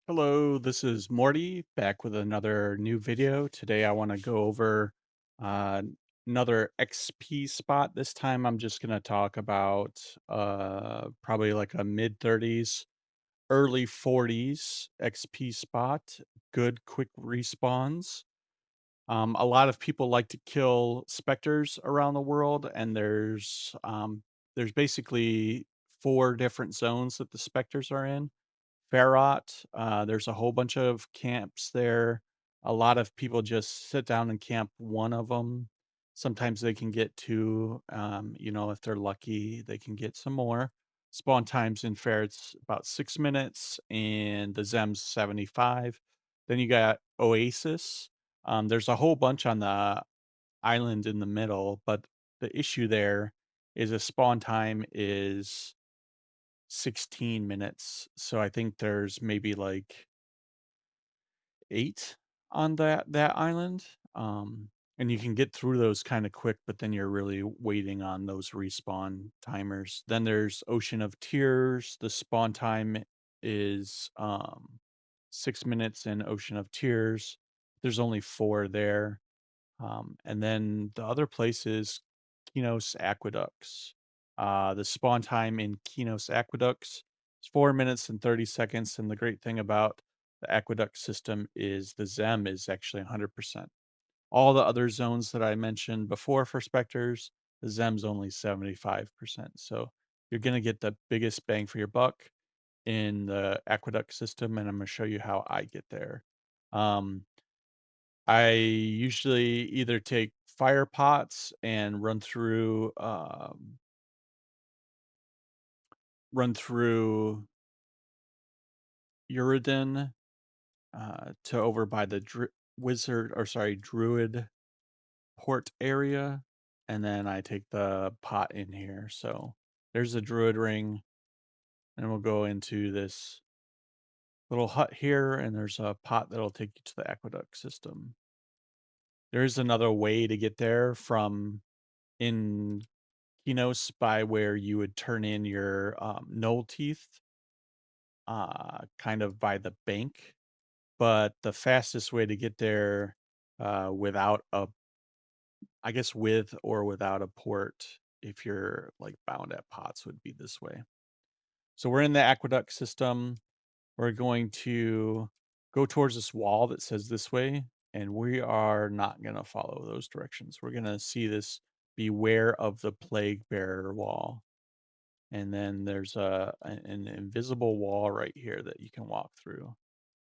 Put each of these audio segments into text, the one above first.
Hello, this is Morty back with another new video. Today I want to go over uh, another XP spot. This time I'm just going to talk about probably like a mid 30s, early 40s XP spot. Good quick respawns. A lot of people like to kill specters around the world, and there's basically four different zones that the specters are in. Farrot, there's a whole bunch of camps there. A lot of people just sit down and camp one of them. Sometimes they can get two, if they're lucky, they can get some more. Spawn times in Ferret's about 6 minutes, and the Zem's 75. Then you got Oasis. There's a whole bunch on the island in the middle, but the issue there is a spawn time is 16 minutes. So I think there's maybe like 8 on that island. And you can get through those kind of quick, but then you're really waiting on those respawn timers. Then there's Ocean of Tears. The spawn time is 6 minutes in Ocean of Tears. There's only 4 there. And then the other place is Qeynos Aqueducts. The spawn time in Qeynos Aqueducts is 4 minutes and 30 seconds. And the great thing about the aqueduct system is the Zem is actually 100%. All the other zones that I mentioned before for Spectres, the Zem's only 75%. So you're going to get the biggest bang for your buck in the aqueduct system. And I'm going to show you how I get there. Um, I usually either take fire pots and run through Uridin to over by the Druid port area, and then I take the pot in here. So there's a Druid ring, and we'll go into this little hut here, and there's a pot that'll take you to the aqueduct system. There is another way to get there from in Qeynos by where you would turn in your knoll teeth, kind of by the bank. But the fastest way to get there without a, I guess, with or without a port, if you're like bound at pots, would be this way. So we're in the aqueduct system. We're going to go towards this wall that says this way, and we are not going to follow those directions. We're going to see this beware of the plague bearer wall. And then there's an invisible wall right here that you can walk through.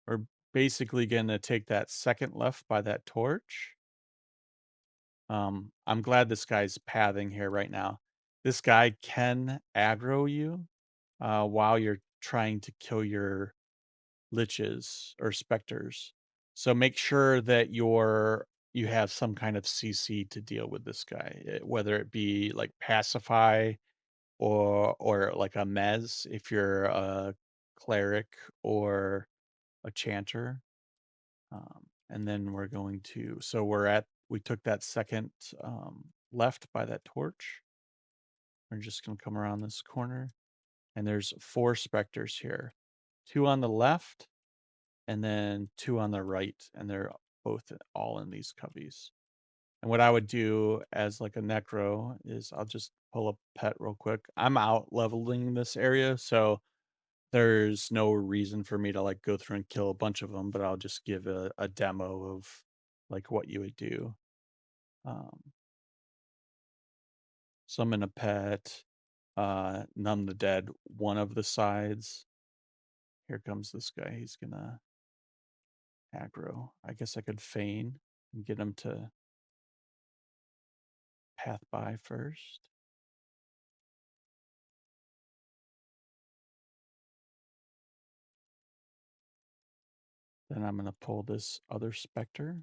We're basically gonna take that second left by that torch. I'm glad this guy's pathing here right now. This guy can aggro you while you're trying to kill your liches or specters. So make sure that you have some kind of CC to deal with this guy, whether it be like pacify or like a mez if you're a cleric or a chanter. And then we're going to so we took that second left by that torch. We're just gonna come around this corner, and there's 4 specters here. 2 on the left and then 2 on the right, and they're both all in these cubbies. And what I would do as like a necro is I'll just pull a pet real quick. I'm out leveling this area, so there's no reason for me to like go through and kill a bunch of them, but I'll just give a demo of like what you would do. Um, Summon a pet, numb the dead one of the sides. Here comes this guy. He's gonna aggro. I guess I could feign and get him to path by first. Then I'm gonna pull this other specter.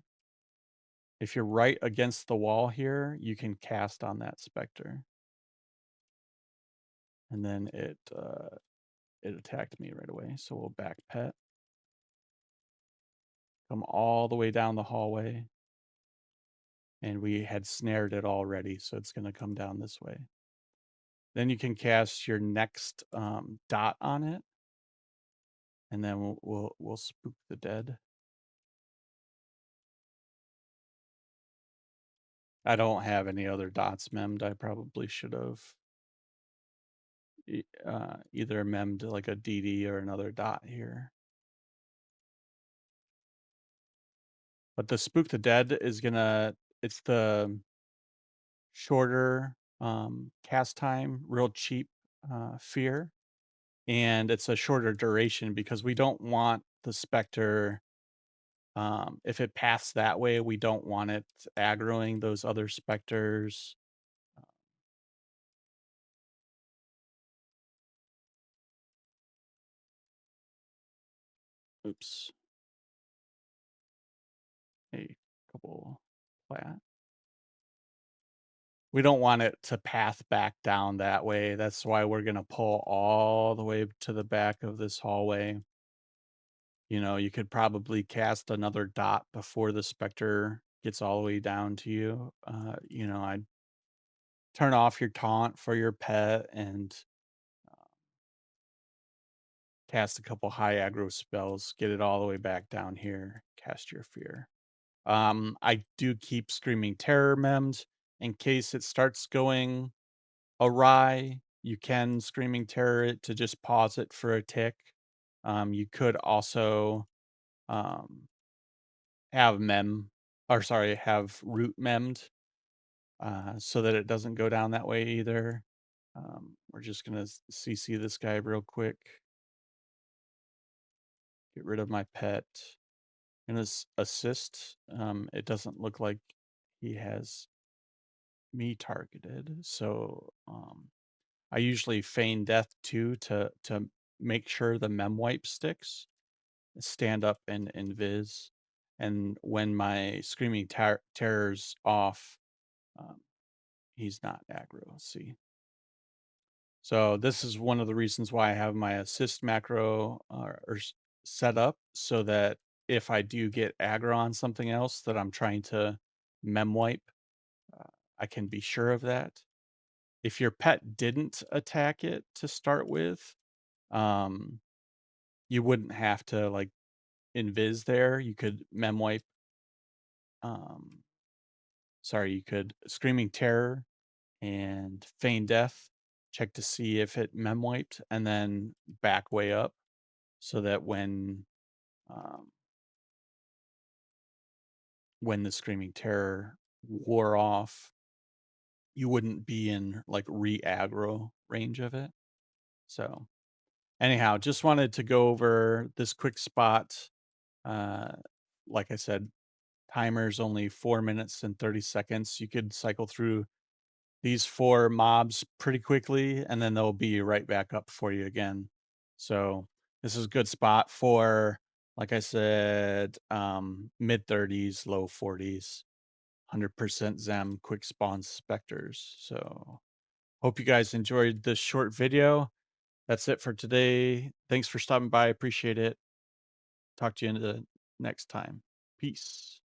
If you're right against the wall here, you can cast on that specter. And then it attacked me right away. So we'll back pet. Come all the way down the hallway. And we had snared it already, so it's gonna come down this way. Then you can cast your next dot on it. and then we'll spook the dead. I don't have any other dots memmed. I probably should have either memmed like a DD or another dot here. But the spook the dead is gonna it's the shorter cast time, real cheap fear, and it's a shorter duration because we don't want the specter. If it paths that way, we don't want it aggroing those other specters. Oops, a couple plat. We don't want it to path back down that way. That's why we're gonna pull all the way to the back of this hallway. You know, you could probably cast another dot before the specter gets all the way down to you. I'd turn off your taunt for your pet and cast a couple high aggro spells, get it all the way back down here, cast your fear. I do keep Screaming Terror memmed in case it starts going awry. You can Screaming Terror it to just pause it for a tick. You could also um, have root memmed so that it doesn't go down that way either. We're just gonna CC this guy real quick. Get rid of my pet. And his assist. It doesn't look like he has me targeted, so I usually feign death too to make sure the mem wipe sticks. Stand up and invis, and when my screaming terror's off, um, he's not aggro. See, so this is one of the reasons why I have my assist macro set up so that if I do get aggro on something else that I'm trying to mem wipe, uh, I can be sure of that. If your pet didn't attack it to start with, um, you wouldn't have to like invis there. You could mem wipe. Um, you could screaming terror and feign death. Check to see if it mem wiped, and then back way up so that um, when the screaming terror wore off, you wouldn't be in like re-aggro range of it. So anyhow, just wanted to go over this quick spot. Uh, like I said, timer's only 4 minutes and 30 seconds. You could cycle through these four mobs pretty quickly, and then they'll be right back up for you again. So this is a good spot for, like I said, mid 30s, low 40s, 100% Zem, quick spawn specters. So hope you guys enjoyed this short video. That's it for today. Thanks for stopping by. Appreciate it. Talk to you in the next time. Peace.